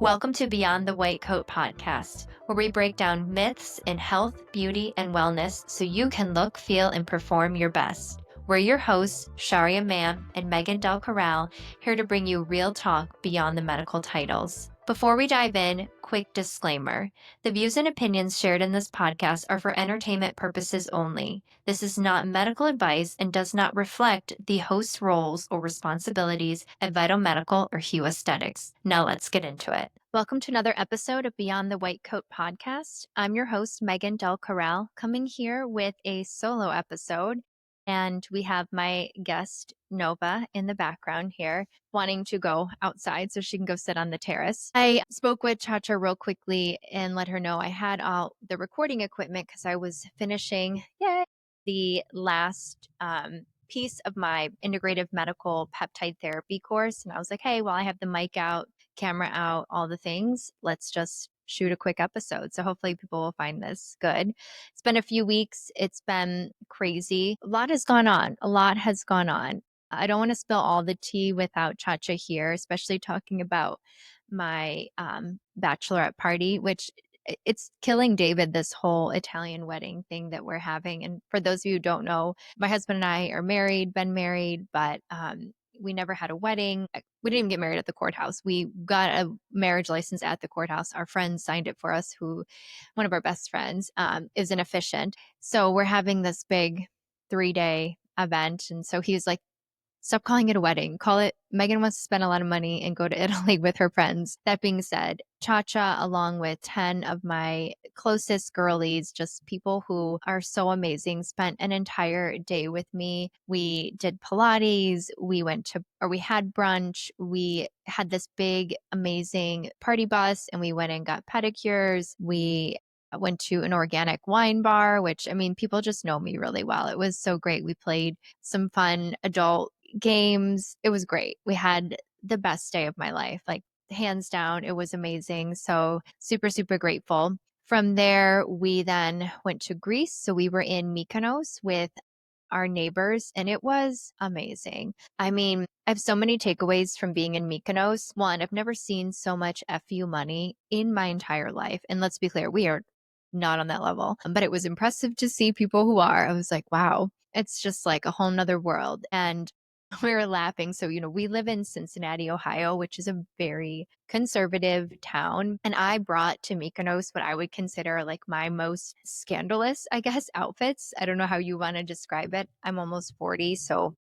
Welcome to Beyond the White Coat podcast, where we break down myths in health, beauty, and wellness so you can look, feel, and perform your best. We're your hosts, Sharia Mam and Megan Del Corral, here to bring you real talk beyond the medical titles. Before we dive in, quick disclaimer. The views and opinions shared in this podcast are for entertainment purposes only. This is not medical advice and does not reflect the host's roles or responsibilities at Vital Medical or Hue Aesthetics. Now let's get into it. Welcome to another episode of Beyond the White Coat podcast. I'm your host, Megan Del Corral, coming here with a solo episode. And we have my guest, Nova, in the background here, wanting to go outside so she can go sit on the terrace. I spoke with Chacha real quickly and let her know I had all the recording equipment because I was finishing the last piece of my integrative medical peptide therapy course. And I was like, hey, while I have the mic out, camera out, all the things, let's just shoot a quick episode. So hopefully people will find this good. It's been a few weeks. It's been crazy. A lot has gone on. I don't want to spill all the tea without Chacha here, especially talking about my bachelorette party, which it's killing David, this whole Italian wedding thing that we're having. And for those of you who don't know, my husband and I are married, been married, but we never had a wedding. We didn't even get married at the courthouse. We got a marriage license at the courthouse. Our friend signed it for us, one of our best friends is an officiant. So we're having this big 3-day event. And so he's like, stop calling it a wedding. Call it, Megan wants to spend a lot of money and go to Italy with her friends. That being said, Chacha, along with 10 of my closest girlies, just people who are so amazing, spent an entire day with me. We did Pilates. We had brunch. We had this big, amazing party bus and we went and got pedicures. We went to an organic wine bar, which, I mean, people just know me really well. It was so great. We played some fun adult games. It was great. We had the best day of my life, like hands down. It was amazing. So super, super grateful. From there, we then went to Greece. So we were in Mykonos with our neighbors and it was amazing. I mean, I have so many takeaways from being in Mykonos. One, I've never seen so much FU money in my entire life. And let's be clear, we are not on that level, but it was impressive to see people who are. I was like, wow, it's just like a whole nother world. And we were laughing. So, we live in Cincinnati, Ohio, which is a very conservative town. And I brought to Mykonos what I would consider like my most scandalous, I guess, outfits. I don't know how you want to describe it. I'm almost 40, so,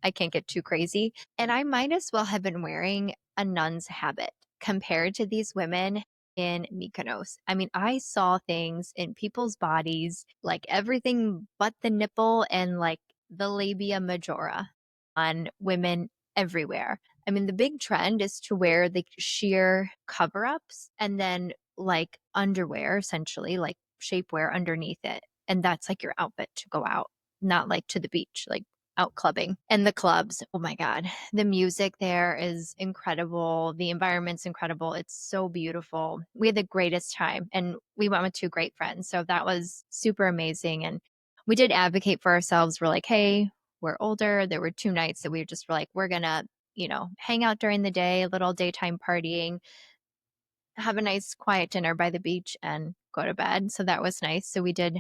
I can't get too crazy. And I might as well have been wearing a nun's habit compared to these women in Mykonos. I mean, I saw things in people's bodies, like everything but the nipple and like the labia majora on women everywhere. I mean, the big trend is to wear the sheer cover ups and then like underwear, essentially, like shapewear underneath it. And that's like your outfit to go out, not like to the beach, like out clubbing. And the clubs, oh my God, the music there is incredible. The environment's incredible. It's so beautiful. We had the greatest time and we went with two great friends. So that was super amazing. And we did advocate for ourselves. We're like, hey, we're older. There were 2 nights that we just were like, we're going to, hang out during the day, a little daytime partying, have a nice quiet dinner by the beach and go to bed. So that was nice. So we did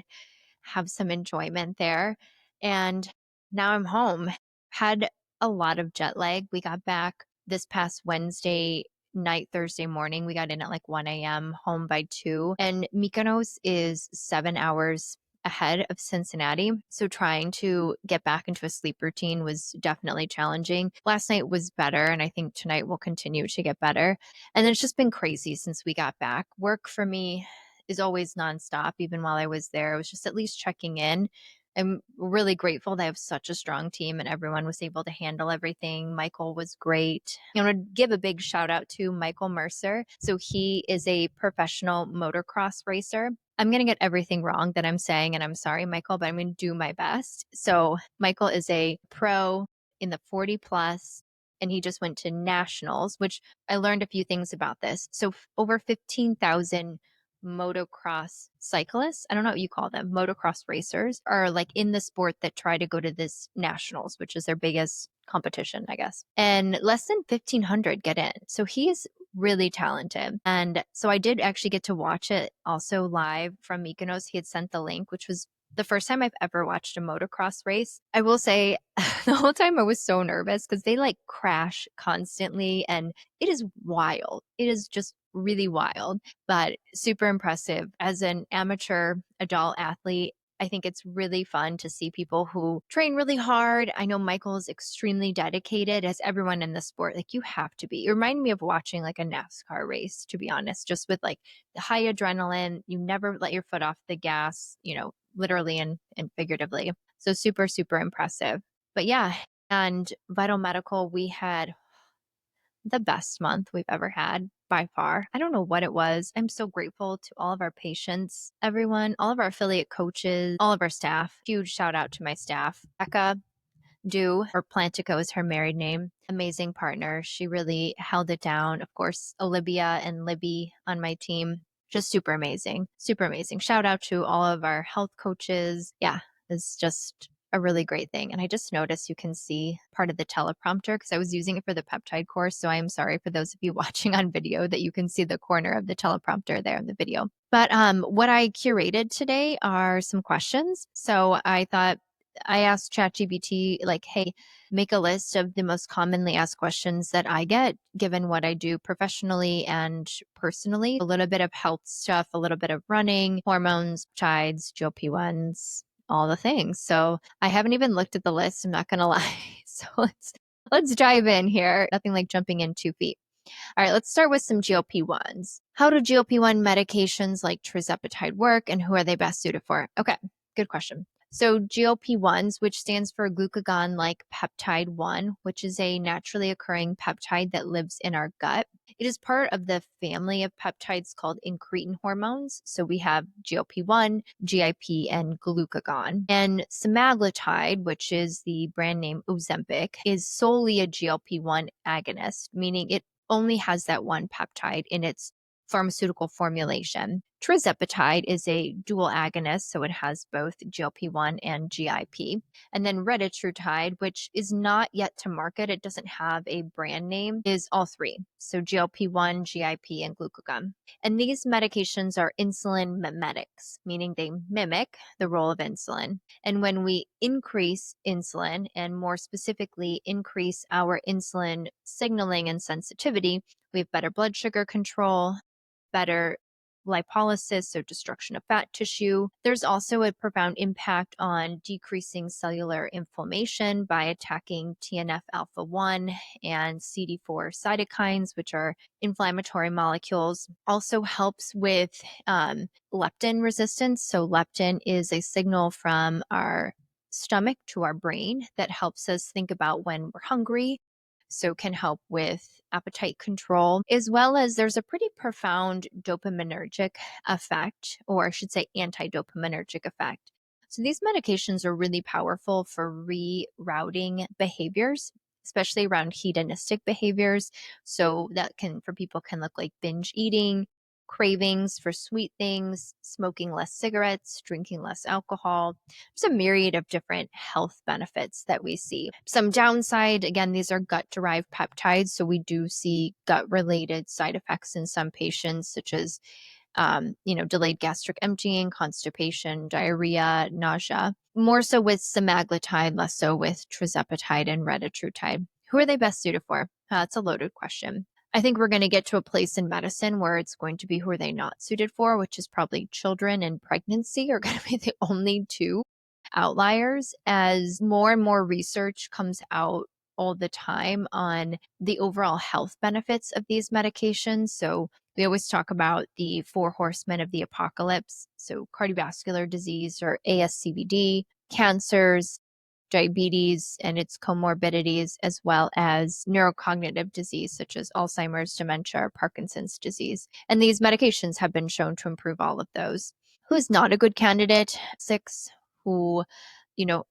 have some enjoyment there. And now I'm home. Had a lot of jet lag. We got back this past Wednesday night, Thursday morning. We got in at like 1 a.m., home by 2. And Mykonos is 7 hours ahead of Cincinnati. So trying to get back into a sleep routine was definitely challenging. Last night was better, and I think tonight will continue to get better. And it's just been crazy since we got back. Work for me is always nonstop. Even while I was there, I was just at least checking in. I'm really grateful that I have such a strong team and everyone was able to handle everything. Michael was great. I want to give a big shout out to Michael Mercer. So he is a professional motocross racer. I'm going to get everything wrong that I'm saying, and I'm sorry, Michael, but I'm going to do my best. So Michael is a pro in the 40 plus, and he just went to nationals, which I learned a few things about this. So over 15,000 motocross cyclists, I don't know what you call them, motocross racers, are like in the sport that try to go to this nationals, which is their biggest competition, I guess. And less than 1,500 get in. So he's really talented. And so I did actually get to watch it also live from Mykonos. He had sent the link, which was the first time I've ever watched a motocross race. I will say the whole time I was so nervous because they like crash constantly and it is wild. It is just really wild, but super impressive. As an amateur adult athlete, I think it's really fun to see people who train really hard. I know Michael is extremely dedicated, as everyone in the sport. Like, you have to be. It reminded me of watching like a NASCAR race, to be honest, just with like the high adrenaline. You never let your foot off the gas, literally and figuratively. So super, super impressive. But yeah, and Vital Medical, we had the best month we've ever had by far. I don't know what it was. I'm so grateful to all of our patients, everyone, all of our affiliate coaches, all of our staff. Huge shout out to my staff. Becca Do, or Plantico is her married name. Amazing partner. She really held it down. Of course, Olivia and Libby on my team. Just super amazing. Super amazing. Shout out to all of our health coaches. Yeah, it's just a really great thing. And I just noticed you can see part of the teleprompter because I was using it for the peptide course. So I'm sorry for those of you watching on video that you can see the corner of the teleprompter there in the video. But what I curated today are some questions. So I thought I asked ChatGPT, like, hey, make a list of the most commonly asked questions that I get, given what I do professionally and personally. A little bit of health stuff, a little bit of running, hormones, peptides, GLP-1s, all the things. So I haven't even looked at the list. I'm not going to lie. So let's dive in here. Nothing like jumping in 2 feet. All right, let's start with some GLP-1s. How do GLP-1 medications like tirzepatide work and who are they best suited for? Okay, good question. So GLP-1s, which stands for glucagon-like peptide 1, which is a naturally occurring peptide that lives in our gut. It is part of the family of peptides called incretin hormones. So we have GLP-1, GIP, and glucagon. And semaglutide, which is the brand name Ozempic, is solely a GLP-1 agonist, meaning it only has that one peptide in its pharmaceutical formulation. Tirzepatide is a dual agonist, so it has both GLP-1 and GIP. And then retatrutide, which is not yet to market, it doesn't have a brand name, is all three. So GLP-1, GIP, and glucagon. And these medications are insulin mimetics, meaning they mimic the role of insulin. And when we increase insulin, and more specifically increase our insulin signaling and sensitivity, we have better blood sugar control, better lipolysis, so destruction of fat tissue. There's also a profound impact on decreasing cellular inflammation by attacking TNF alpha 1 and CD4 cytokines, which are inflammatory molecules. Also helps with leptin resistance. So, leptin is a signal from our stomach to our brain that helps us think about when we're hungry, so can help with appetite control, as well as there's a pretty profound dopaminergic effect, or I should say anti-dopaminergic effect. So these medications are really powerful for rerouting behaviors, especially around hedonistic behaviors. So that can, for people, can look like binge eating, cravings for sweet things, smoking less cigarettes, drinking less alcohol. There's a myriad of different health benefits that we see. Some downside, again, these are gut derived peptides. So we do see gut related side effects in some patients, such as delayed gastric emptying, constipation, diarrhea, nausea. More so with semaglutide, less so with tirzepatide and retatrutide. Who are they best suited for? That's a loaded question. I think we're going to get to a place in medicine where it's going to be who are they not suited for, which is probably children and pregnancy are going to be the only two outliers, as more and more research comes out all the time on the overall health benefits of these medications. So we always talk about the four horsemen of the apocalypse. So cardiovascular disease, or ASCVD, cancers, diabetes and its comorbidities, as well as neurocognitive disease such as Alzheimer's, dementia, or Parkinson's disease. And these medications have been shown to improve all of those. Who's not a good candidate? Six, who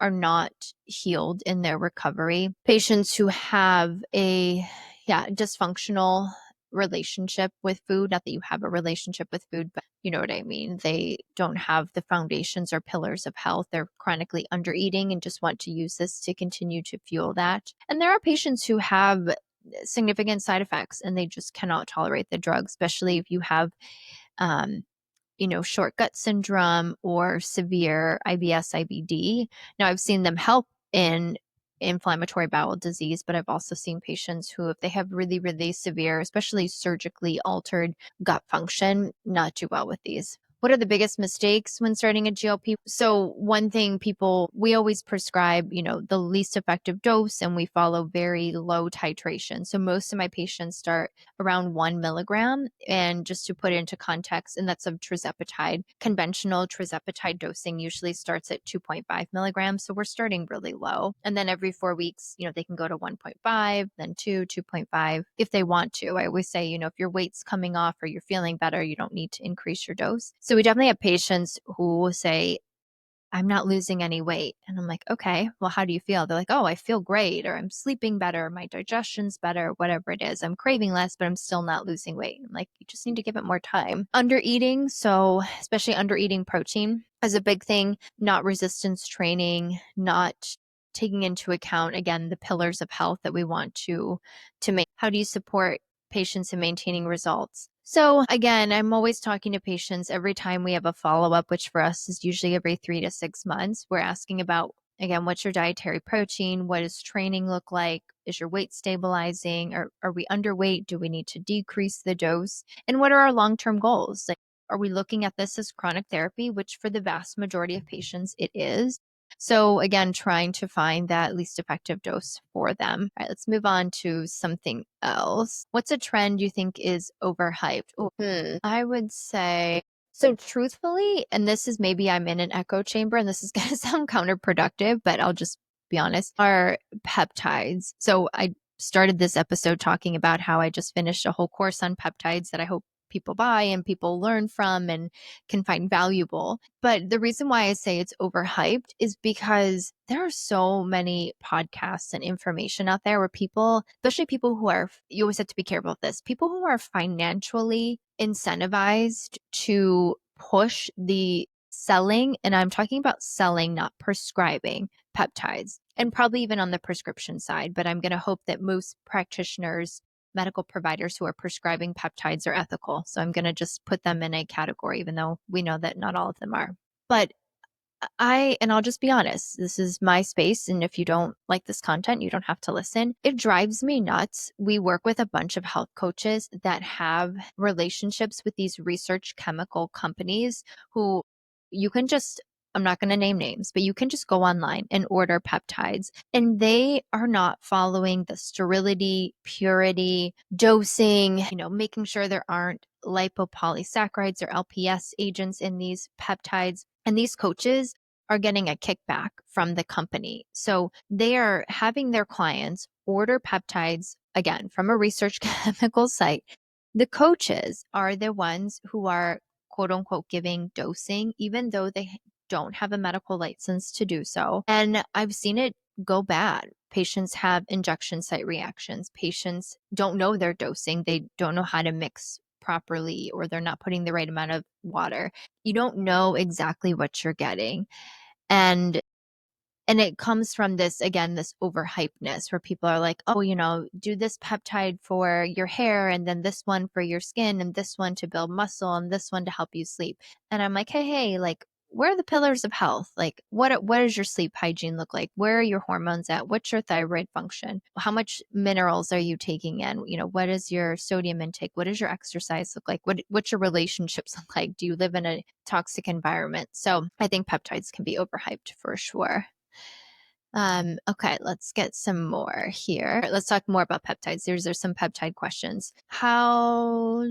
are not healed in their recovery. Patients who have a dysfunctional relationship with food. Not that you have a relationship with food, but you know what I mean. They don't have the foundations or pillars of health. They're chronically under eating and just want to use this to continue to fuel that. And there are patients who have significant side effects and they just cannot tolerate the drug, especially if you have um, short gut syndrome or severe IBS, IBD. Now, I've seen them help in inflammatory bowel disease, but I've also seen patients who, if they have really, really severe, especially surgically altered gut function, not do well with these. What are the biggest mistakes when starting a GLP? So, one thing we always prescribe, the least effective dose, and we follow very low titration. So, most of my patients start around 1 milligram. And just to put it into context, and that's of tirzepatide. Conventional tirzepatide dosing usually starts at 2.5 milligrams. So we're starting really low. And then every 4 weeks, they can go to 1.5, then 2, 2.5 if they want to. I always say, if your weight's coming off or you're feeling better, you don't need to increase your dose. So we definitely have patients who will say, I'm not losing any weight. And I'm like, okay, well, how do you feel? They're like, oh, I feel great, or I'm sleeping better, my digestion's better, whatever it is. I'm craving less, but I'm still not losing weight. I'm like, you just need to give it more time. Under eating, so especially under eating protein is a big thing, not resistance training, not taking into account, again, the pillars of health that we want to make. How do you support patients in maintaining results? So again, I'm always talking to patients every time we have a follow-up, which for us is usually every 3 to 6 months. We're asking about, again, what's your dietary protein? What does training look like? Is your weight stabilizing? Or are we underweight? Do we need to decrease the dose? And what are our long-term goals? Like, are we looking at this as chronic therapy, which for the vast majority of patients it is? So again, trying to find that least effective dose for them. All right, let's move on to something else. What's a trend you think is overhyped? I would say, so truthfully, and this is maybe I'm in an echo chamber and this is going to sound counterproductive, but I'll just be honest, are peptides. So I started this episode talking about how I just finished a whole course on peptides that I hope people buy and people learn from and can find valuable. But the reason why I say it's overhyped is because there are so many podcasts and information out there where people, especially people who are, you always have to be careful of this, people who are financially incentivized to push the selling, and I'm talking about selling, not prescribing peptides, and probably even on the prescription side. But I'm going to hope that most practitioners, medical providers who are prescribing peptides are ethical. So I'm going to just put them in a category, even though we know that not all of them are. But and I'll just be honest, this is my space. And if you don't like this content, you don't have to listen. It drives me nuts. We work with a bunch of health coaches that have relationships with these research chemical companies who you can just, I'm not going to name names, but you can just go online and order peptides. And they are not following the sterility, purity, dosing, making sure there aren't lipopolysaccharides or LPS agents in these peptides. And these coaches are getting a kickback from the company. So they are having their clients order peptides, again, from a research chemical site. The coaches are the ones who are, quote unquote, giving dosing, even though they don't have a medical license to do so. And I've seen it go bad. Patients have injection site reactions. Patients don't know they're dosing. They don't know how to mix properly, or they're not putting the right amount of water. You don't know exactly what you're getting. And it comes from this, again, this overhypeness where people are like, oh, do this peptide for your hair, and then this one for your skin, and this one to build muscle, and this one to help you sleep. And I'm like, hey, like, where are the pillars of health? Like, what does your sleep hygiene look like? Where are your hormones at? What's your thyroid function? How much minerals are you taking in? What is your sodium intake? What does your exercise look like? What's your relationships look like? Do you live in a toxic environment? So I think peptides can be overhyped for sure. Okay, let's get some more here. Let's talk more about peptides. There's some peptide questions. How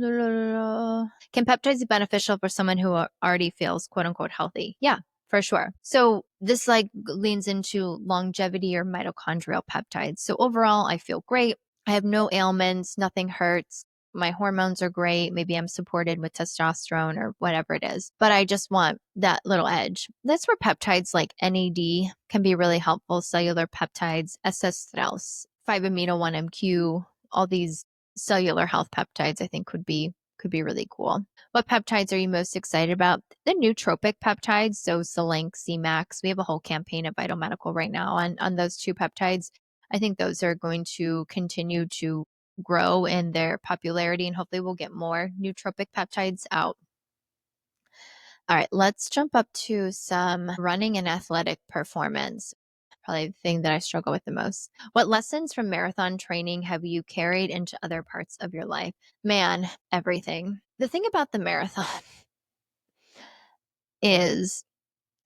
can peptides be beneficial for someone who already feels quote unquote healthy? Yeah, for sure. So this leans into longevity or mitochondrial peptides. So overall, I feel great. I have no ailments, nothing hurts. My hormones are great. Maybe I'm supported with testosterone or whatever it is, but I just want that little edge. That's where peptides like NAD can be really helpful. Cellular peptides, SS-Strauss, 5-amino-1-MQ, all these cellular health peptides, I think could be really cool. What peptides are you most excited about? The nootropic peptides, so Selenk, C-Max. We have a whole campaign at Vital Medical right now on those two peptides. I think those are going to continue to grow in their popularity, and hopefully we'll get more nootropic peptides out. All right, let's jump up to some running and athletic performance. Probably the thing that I struggle with the most. What lessons from marathon training have you carried into other parts of your life? Man, everything. The thing about the marathon is,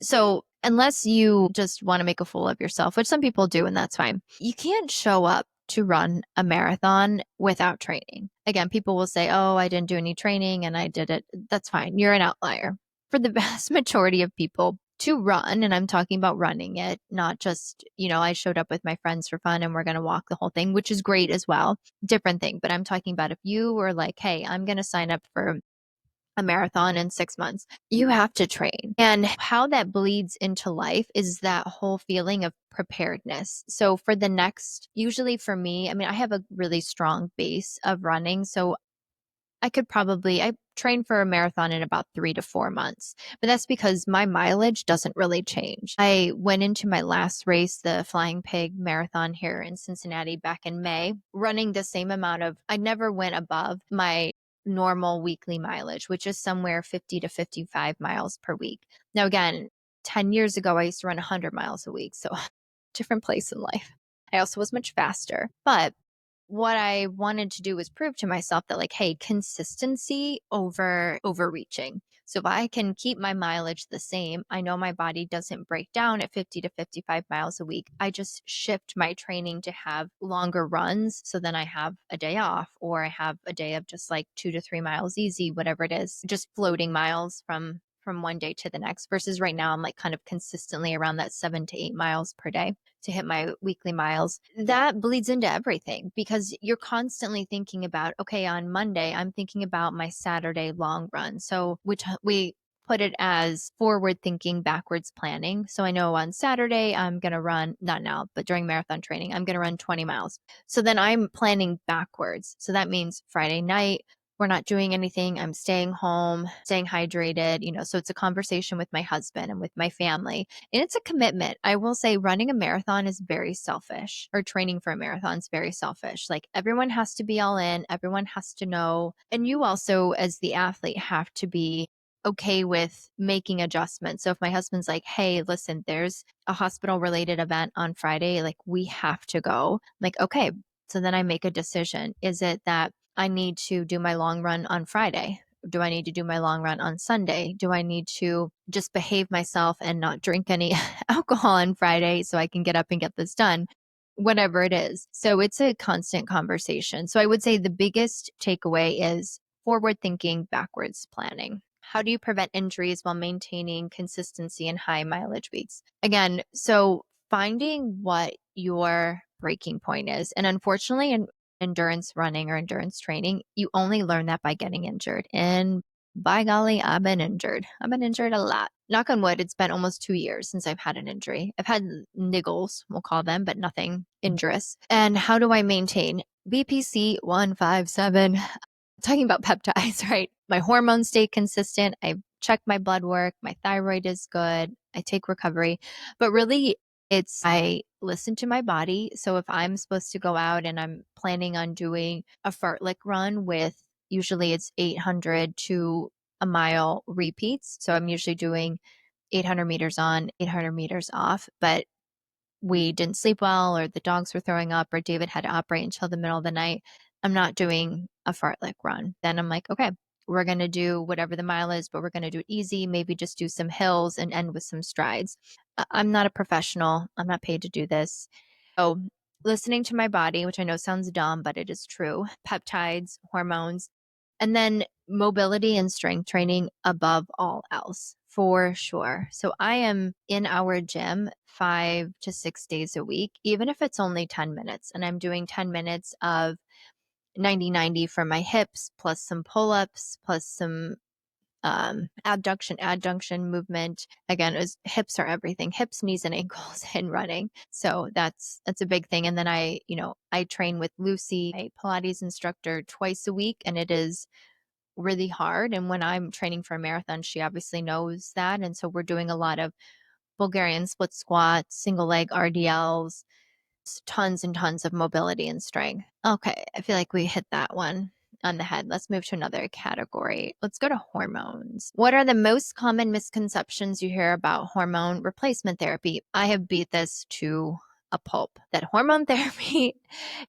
so unless you just want to make a fool of yourself, which some people do, and that's fine, you can't show up to run a marathon without training. Again, people will say, oh, I didn't do any training and I did it. That's fine. You're an outlier. For the vast majority of people, to run, and I'm talking about running it, not just, I showed up with my friends for fun and we're going to walk the whole thing, which is great as well. Different thing. But I'm talking about if you were like, hey, I'm going to sign up for a marathon in 6 months, you have to train. And how that bleeds into life is that whole feeling of preparedness. So for the next, usually for me, I mean, I have a really strong base of running. So I train for a marathon in about 3 to 4 months, but that's because my mileage doesn't really change. I went into my last race, the Flying Pig Marathon here in Cincinnati back in May, running the same amount I never went above my normal weekly mileage, which is somewhere 50 to 55 miles per week. Now, again, 10 years ago, I used to run 100 miles a week. So different place in life. I also was much faster, but what I wanted to do was prove to myself that, like, hey, consistency over overreaching. So if I can keep my mileage the same, I know my body doesn't break down at 50 to 55 miles a week. I just shift my training to have longer runs. So then I have a day off, or I have a day of just like 2 to 3 miles easy, whatever it is, just floating miles from one day to the next, versus right now I'm like kind of consistently around that 7 to 8 miles per day to hit my weekly miles. That bleeds into everything because you're constantly thinking about, okay, on Monday, I'm thinking about my Saturday long run. So, which we put it as forward thinking, backwards planning. So I know on Saturday, I'm going to run, not now, but during marathon training, I'm going to run 20 miles. So then I'm planning backwards. So that means Friday night, we're not doing anything. I'm staying home, staying hydrated, so it's a conversation with my husband and with my family. And it's a commitment. I will say running a marathon is very selfish, or training for a marathon is very selfish. Like, everyone has to be all in, everyone has to know. And you also, as the athlete, have to be okay with making adjustments. So if my husband's like, hey, listen, there's a hospital related event on Friday, like, we have to go. I'm like, okay. So then I make a decision. Is it that I need to do my long run on Friday? Do I need to do my long run on Sunday? Do I need to just behave myself and not drink any alcohol on Friday so I can get up and get this done? Whatever it is. So it's a constant conversation. So I would say the biggest takeaway is forward thinking, backwards planning. How do you prevent injuries while maintaining consistency in high mileage weeks? Again, so finding what your breaking point is. And unfortunately, in endurance running or endurance training, you only learn that by getting injured. And by golly, I've been injured. I've been injured a lot. Knock on wood, it's been almost 2 years since I've had an injury. I've had niggles, we'll call them, but nothing injurious. And how do I maintain BPC 157? Talking about peptides, right? My hormones stay consistent. I check my blood work. My thyroid is good. I take recovery. But really, I listen to my body. So if I'm supposed to go out and I'm planning on doing a fartlek run with, usually it's 800 to a mile repeats. So I'm usually doing 800 meters on, 800 meters off. But we didn't sleep well, or the dogs were throwing up, or David had to operate until the middle of the night, I'm not doing a fartlek run. Then I'm like, okay, we're going to do whatever the mile is, but we're going to do it easy, maybe just do some hills and end with some strides. I'm not a professional. I'm not paid to do this. So listening to my body, which I know sounds dumb, but it is true, peptides, hormones, and then mobility and strength training above all else, for sure. So I am in our gym 5 to 6 days a week, even if it's only 10 minutes. And I'm doing 10 minutes of 90-90 for my hips, plus some pull ups, plus some adduction movement. Again, hips are everything, hips, knees, and ankles in running. So that's a big thing. And then I train with Lucy, a Pilates instructor, twice a week, and it is really hard. And when I'm training for a marathon, she obviously knows that. And so we're doing a lot of Bulgarian split squats, single leg RDLs, tons and tons of mobility and strength. Okay, I feel like we hit that one on the head. Let's move to another category. Let's go to hormones. What are the most common misconceptions you hear about hormone replacement therapy? I have beat this to a pulp that hormone therapy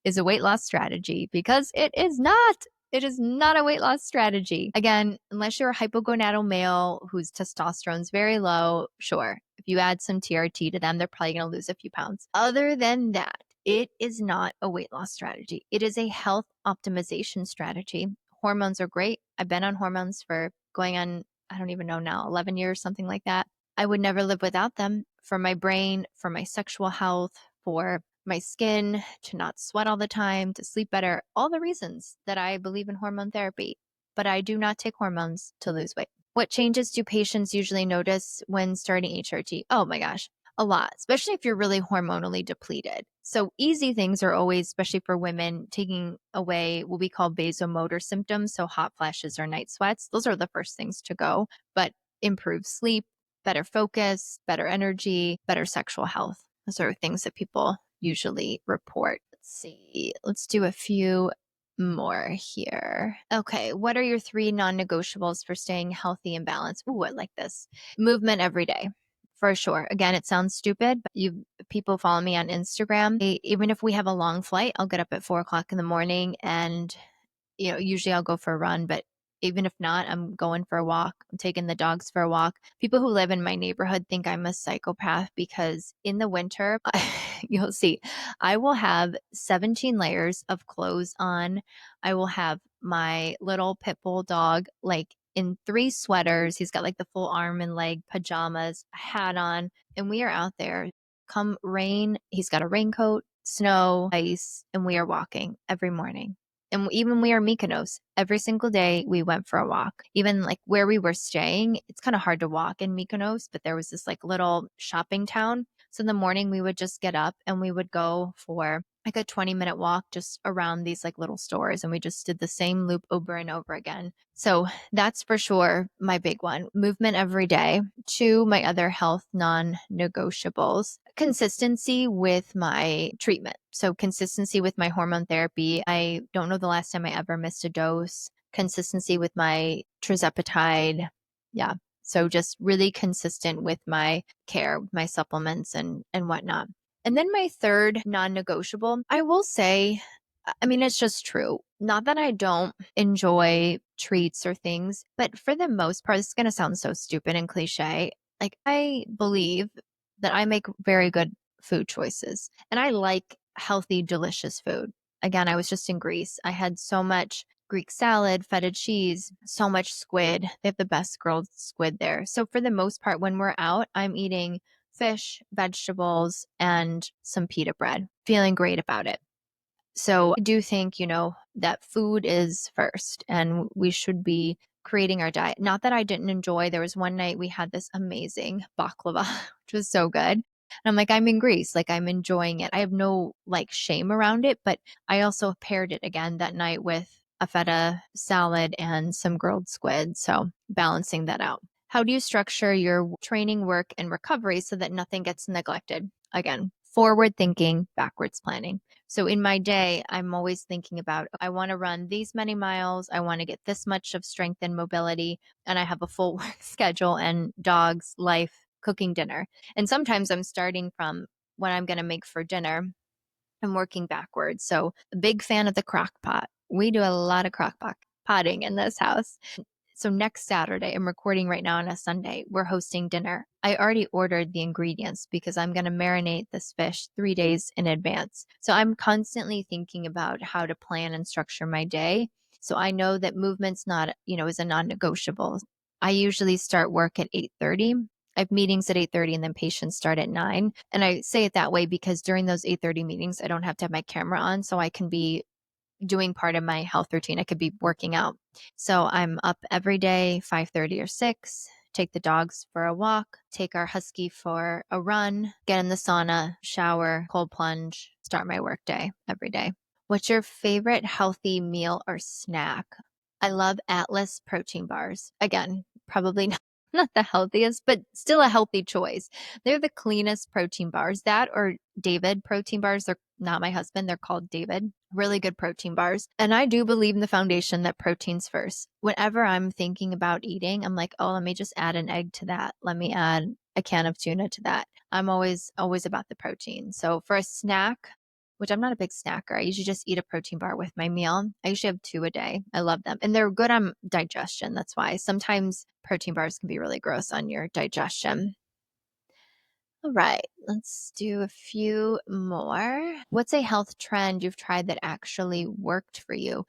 is a weight loss strategy because it is not. It is not a weight loss strategy. Again, unless you're a hypogonadal male whose testosterone is very low, sure. If you add some TRT to them, they're probably going to lose a few pounds. Other than that, it is not a weight loss strategy. It is a health optimization strategy. Hormones are great. I've been on hormones for going on, I don't even know now, 11 years, something like that. I would never live without them for my brain, for my sexual health, for my skin, to not sweat all the time, to sleep better, all the reasons that I believe in hormone therapy. But I do not take hormones to lose weight. What changes do patients usually notice when starting HRT? Oh my gosh, a lot, especially if you're really hormonally depleted. So easy things are always, especially for women, taking away what we call vasomotor symptoms. So hot flashes or night sweats. Those are the first things to go, but improved sleep, better focus, better energy, better sexual health. Those are things that people usually report. Let's see. Let's do a few more here. Okay. What are your 3 non-negotiables for staying healthy and balanced? Ooh, I like this. Movement every day. For sure. Again, it sounds stupid, but people follow me on Instagram. Even if we have a long flight, I'll get up at 4 o'clock in the morning and usually I'll go for a run, but even if not, I'm going for a walk. I'm taking the dogs for a walk. People who live in my neighborhood think I'm a psychopath because in the winter, you'll see, I will have 17 layers of clothes on. I will have my little pit bull dog like in 3 sweaters. He's got like the full arm and leg pajamas, a hat on, and we are out there. Come rain, he's got a raincoat, snow, ice, and we are walking every morning. And even we are Mykonos, every single day we went for a walk. Even like where we were staying, it's kind of hard to walk in Mykonos, but there was this like little shopping town. So in the morning we would just get up and we would go for like a 20-minute walk just around these like little stores. And we just did the same loop over and over again. So that's for sure my big one. Movement every day. 2, my other health non-negotiables. Consistency with my treatment. So consistency with my hormone therapy. I don't know the last time I ever missed a dose. Consistency with my trizepatide. Yeah. So just really consistent with my care, my supplements and whatnot. And then my third non-negotiable, I will say, I mean, it's just true. Not that I don't enjoy treats or things, but for the most part, this is going to sound so stupid and cliche. Like, I believe that I make very good food choices and I like healthy, delicious food. Again, I was just in Greece. I had so much Greek salad, feta cheese, so much squid. They have the best grilled squid there. So, for the most part, when we're out, I'm eating fish, vegetables, and some pita bread, feeling great about it. So I do think, that food is first and we should be creating our diet. Not that I didn't enjoy, there was one night we had this amazing baklava, which was so good. And I'm like, I'm in Greece, like I'm enjoying it. I have no like shame around it, but I also paired it again that night with a feta salad and some grilled squid. So balancing that out. How do you structure your training, work, and recovery so that nothing gets neglected? Again, forward thinking, backwards planning. So in my day, I'm always thinking about, I want to run these many miles. I want to get this much of strength and mobility. And I have a full work schedule and dogs, life, cooking dinner. And sometimes I'm starting from what I'm going to make for dinner and working backwards. So a big fan of the crock pot. We do a lot of crock pot potting in this house. So next Saturday, I'm recording right now on a Sunday, we're hosting dinner. I already ordered the ingredients because I'm going to marinate this fish 3 days in advance. So I'm constantly thinking about how to plan and structure my day. So I know that movement's not, is a non-negotiable. I usually start work at 8:30. I have meetings at 8:30 and then patients start at 9. And I say it that way because during those 8:30 meetings, I don't have to have my camera on. So I can be doing part of my health routine. I could be working out. So I'm up every day, 5:30 or 6, take the dogs for a walk, take our husky for a run, get in the sauna, shower, cold plunge, start my work day every day. What's your favorite healthy meal or snack? I love Atlas protein bars. Again, probably not Not the healthiest, but still a healthy choice. They're the cleanest protein bars. That or David protein bars. They're not my husband. They're called David. Really good protein bars. And I do believe in the foundation that protein's first. Whenever I'm thinking about eating, I'm like, oh, let me just add an egg to that. Let me add a can of tuna to that. I'm always about the protein. So for a snack, which I'm not a big snacker. I usually just eat a protein bar with my meal. I usually have 2 a day. I love them. And they're good on digestion. That's why sometimes protein bars can be really gross on your digestion. All right, let's do a few more. What's a health trend you've tried that actually worked for you?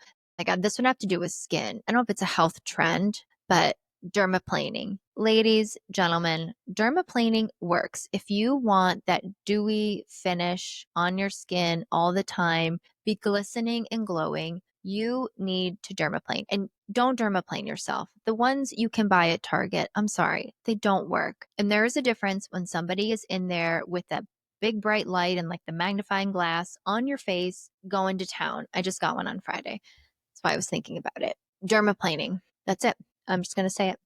This would have to do with skin. I don't know if it's a health trend, but dermaplaning. Ladies, gentlemen, dermaplaning works. If you want that dewy finish on your skin all the time, be glistening and glowing, you need to dermaplane. And don't dermaplane yourself. The ones you can buy at Target, I'm sorry, they don't work. And there is a difference when somebody is in there with that big bright light and like the magnifying glass on your face going to town. I just got one on Friday. That's why I was thinking about it. Dermaplaning. That's it. I'm just going to say it.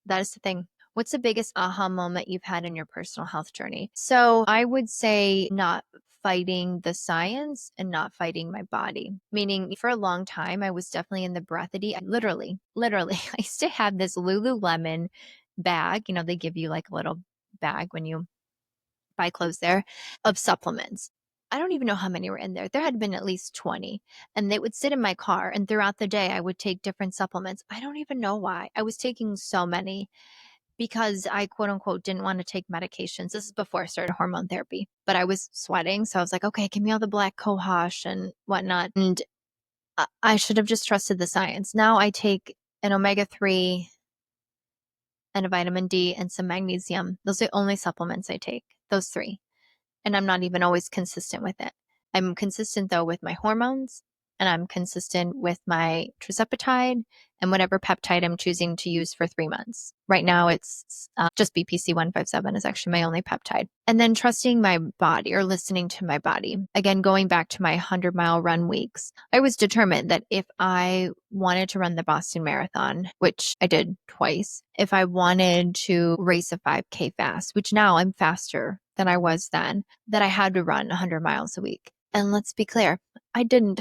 That is the thing. What's the biggest aha moment you've had in your personal health journey? So I would say not fighting the science and not fighting my body. Meaning for a long time, I was definitely in the breathity. Literally, I used to have this Lululemon bag. They give you like a little bag when you buy clothes there of supplements. I don't even know how many were in there. There had been at least 20, and they would sit in my car. And throughout the day, I would take different supplements. I don't even know why. I was taking so many because I quote unquote didn't want to take medications. This is before I started hormone therapy, but I was sweating. So I was like, okay, give me all the black cohosh and whatnot. And I should have just trusted the science. Now I take an omega-3 and a vitamin D and some magnesium. Those are the only supplements I take, those 3. And I'm not even always consistent with it. I'm consistent though with my hormones, and I'm consistent with my trizepatide and whatever peptide I'm choosing to use for 3 months. Right now, it's just BPC 157 is actually my only peptide. And then trusting my body or listening to my body. Again, going back to my 100-mile run weeks, I was determined that if I wanted to run the Boston Marathon, which I did twice, if I wanted to race a 5K fast, which now I'm faster than I was then, that I had to run 100 miles a week. And let's be clear, I didn't.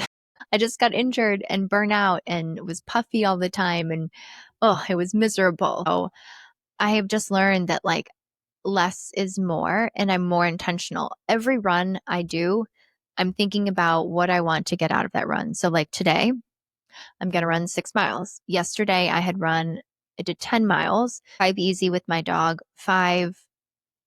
I just got injured and burnt out and was puffy all the time. And it was miserable. So I have just learned that like less is more, and I'm more intentional. Every run I do, I'm thinking about what I want to get out of that run. So like today, I'm going to run 6 miles. Yesterday, I did 10 miles, 5 easy with my dog, 5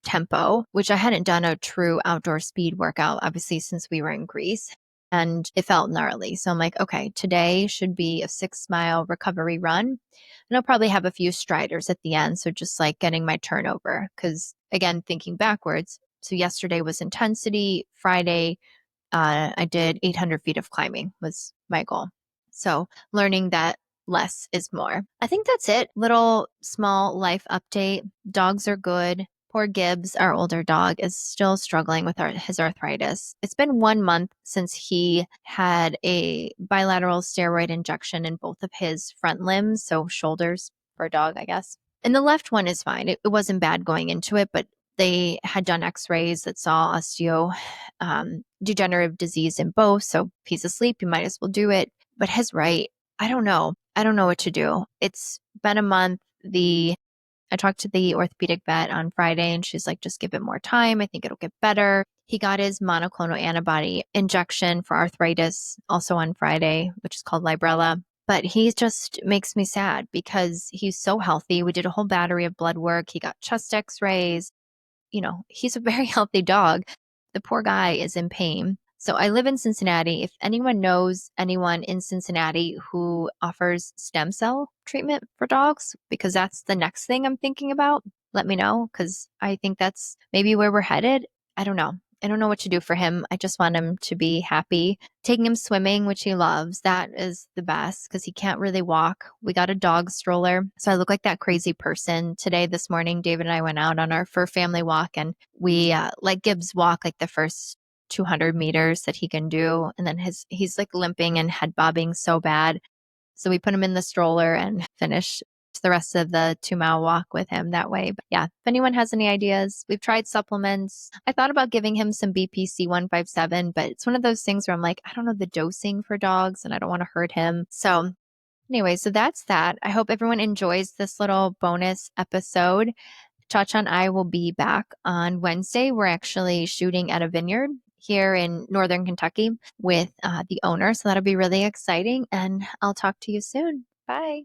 tempo, which I hadn't done a true outdoor speed workout, obviously, since we were in Greece. And it felt gnarly. So I'm like, okay, today should be a 6-mile recovery run. And I'll probably have a few striders at the end. So just like getting my turnover. Because again, thinking backwards, so yesterday was intensity. Friday, I did 800 feet of climbing was my goal. So learning that less is more. I think that's it. Little small life update. Dogs are good. Poor Gibbs, our older dog, is still struggling with his arthritis. It's been 1 month since he had a bilateral steroid injection in both of his front limbs, so shoulders for a dog, I guess. And the left one is fine. It wasn't bad going into it, but they had done x-rays that saw degenerative disease in both. So if he's asleep, you might as well do it. But his right, I don't know. I don't know what to do. It's been a month. I talked to the orthopedic vet on Friday and she's like, just give it more time. I think it'll get better. He got his monoclonal antibody injection for arthritis also on Friday, which is called Librela. But he just makes me sad because he's so healthy. We did a whole battery of blood work. He got chest x-rays. He's a very healthy dog. The poor guy is in pain. So I live in Cincinnati. If anyone knows anyone in Cincinnati who offers stem cell treatment for dogs, because that's the next thing I'm thinking about, let me know, because I think that's maybe where we're headed. I don't know. I don't know what to do for him. I just want him to be happy. Taking him swimming, which he loves, that is the best because he can't really walk. We got a dog stroller. So I look like that crazy person. This morning, David and I went out on our fur family walk and we let Gibbs walk like the first 200 meters that he can do. And then he's like limping and head bobbing so bad. So we put him in the stroller and finished the rest of the 2 mile walk with him that way. But yeah, if anyone has any ideas, we've tried supplements. I thought about giving him some BPC 157, but it's one of those things where I'm like, I don't know the dosing for dogs and I don't want to hurt him. So anyway, so that's that. I hope everyone enjoys this little bonus episode. Chacha and I will be back on Wednesday. We're actually shooting at a vineyard here in Northern Kentucky with the owner. So that'll be really exciting. And I'll talk to you soon. Bye.